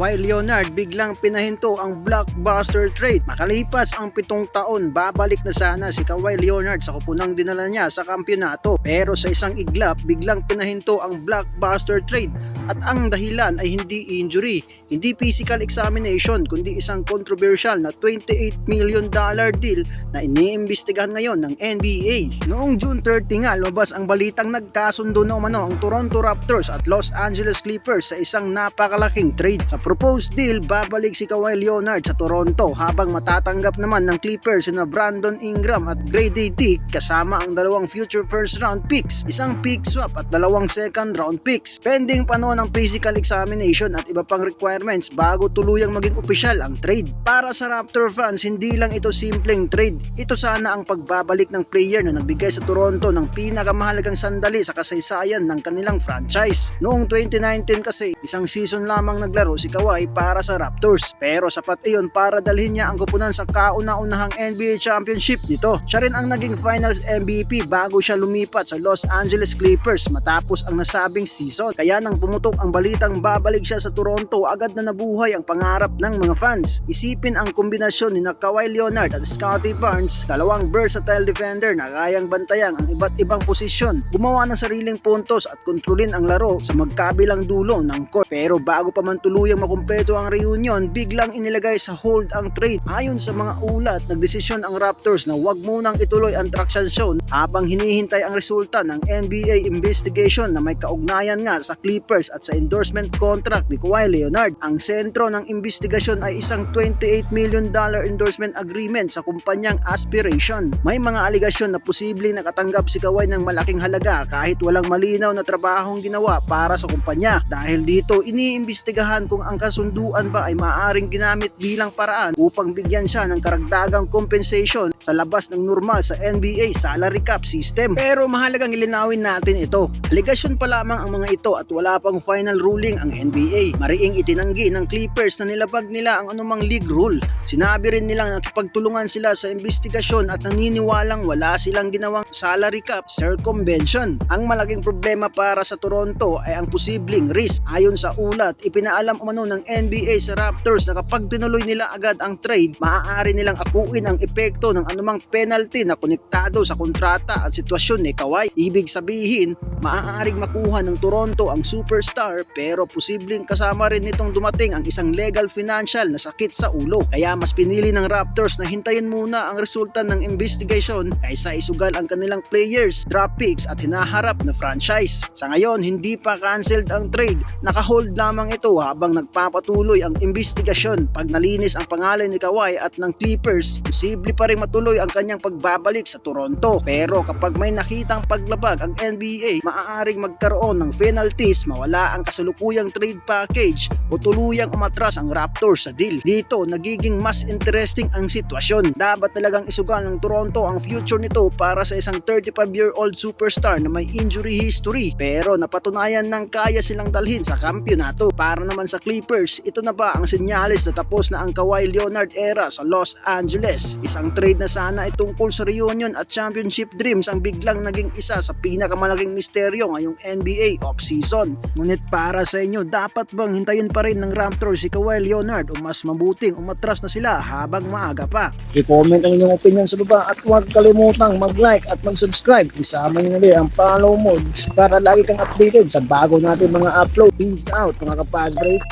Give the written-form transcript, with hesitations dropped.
Kawhi Leonard biglang pinahinto ang blockbuster trade. Makalipas ang 7 taon, babalik na sana si Kawhi Leonard sa kupunang dinala niya sa kampyonato. Pero sa isang iglap, biglang pinahinto ang blockbuster trade. At ang dahilan ay hindi injury, hindi physical examination, kundi isang controversial na $28 million deal na iniimbestigahan ngayon ng NBA. Noong June 30 nga, lumabas ang balitang nagkasundo na umano ang Toronto Raptors at Los Angeles Clippers sa isang napakalaking trade. Sa proposed deal, babalik si Kawhi Leonard sa Toronto habang matatanggap naman ng Clippers na Brandon Ingram at Grady Dick kasama ang 2 future first round picks, isang pick swap at 2 second round picks. Pending pa noon ang physical examination at iba pang requirements bago tuluyang maging opisyal ang trade. Para sa Raptor fans, hindi lang ito simpleng trade. Ito sana ang pagbabalik ng player na nagbigay sa Toronto ng pinakamahalagang sandali sa kasaysayan ng kanilang franchise. Noong 2019 kasi, isang season lamang naglaro si Kawhi para sa Raptors. Pero sapat iyon para dalhin niya ang kupunan sa kauna-unahang NBA championship nito. Siya rin ang naging finals MVP bago siya lumipat sa Los Angeles Clippers matapos ang nasabing season. Kaya nang pumutok ang balitang babalik siya sa Toronto, agad na nabuhay ang pangarap ng mga fans. Isipin ang kombinasyon ni Kawhi Leonard at Scottie Barnes, 2 versatile defender na kayang bantayan ang iba't ibang posisyon, gumawa ng sariling puntos at kontrolin ang laro sa magkabilang dulo ng court. Pero bago pa man tuluyang makumpleto ang reunion, biglang inilagay sa hold ang trade. Ayon sa mga ulat, nagdesisyon ang Raptors na wag munang ituloy ang transaksyon habang hinihintay ang resulta ng NBA investigation na may kaugnayan nga sa Clippers at sa endorsement contract ni Kawhi Leonard. Ang sentro ng investigasyon ay isang $28 million endorsement agreement sa kumpanyang Aspiration. May mga aligasyon na posibleng nakatanggap si Kawhi ng malaking halaga kahit walang malinaw na trabahong ginawa para sa kumpanya. Dahil dito, iniimbestigahan kung ang kasunduan ba ay maaaring ginamit bilang paraan upang bigyan siya ng karagdagang compensation sa labas ng normal sa NBA salary cap system. Pero mahalagang ilinawin natin ito. Aligasyon pa lamang ang mga ito at wala pang final ruling ang NBA. Mariing itinanggi ng Clippers na nilabag nila ang anumang league rule. Sinabi rin nilang nakipagtulungan sila sa investigasyon at naniniwalang wala silang ginawang salary cap circumvention. Ang malaking problema para sa Toronto ay ang posibleng risk. Ayon sa ulat, ipinaalam umano ng NBA sa Raptors na kapag tinuloy nila agad ang trade, maaari nilang akuin ang epekto ng anumang penalty na konektado sa kontrata at sitwasyon ni Kawhi. Ibig sabihin, maaaring makuha ng Toronto ang superstar pero posibleng kasama rin nitong dumating ang isang legal financial na sakit sa ulo. Kaya mas pinili ng Raptors na hintayin muna ang resulta ng investigation kaysa isugal ang kanilang players, draft picks at hinaharap na franchise. Sa ngayon, hindi pa cancelled ang trade. Nakahold lamang ito habang nagpapatuloy ang investigasyon. Pag nalinis ang pangalan ni Kawhi at ng Clippers, posible pa rin matuloy ang kanyang pagbabalik sa Toronto. Pero kapag may nakitang paglabag ang NBA, maaaring magkaroon ng penalties, mawala ang kasalukuyang trade package o tuluyang umatras ang Raptors sa deal. Dito, nagiging mas interesting ang sitwasyon. Dapat talagang isugal ng Toronto ang future nito para sa isang 35-year-old superstar na may injury history. Pero napatunayan ng kaya silang dalhin sa kampyonato. Para naman sa Clippers, ito na ba ang senyales na tapos na ang Kawhi Leonard era sa Los Angeles? Isang trade na sana ay tungkol sa reunion at championship dreams ang biglang naging isa sa pinakamalaking misteryo ngayong NBA offseason. Ngunit para sa inyo, dapat bang hintayin pa rin ng Raptors si Kawhi Leonard o mas mabuting umatras na sila habang maaga pa? I-comment ang inyong opinion sa baba at huwag kalimutang mag-like at mag-subscribe. Isama nyo na rin ang follow mo para lagi kang updated sa bago natin mga upload. Peace out mga kapaz break.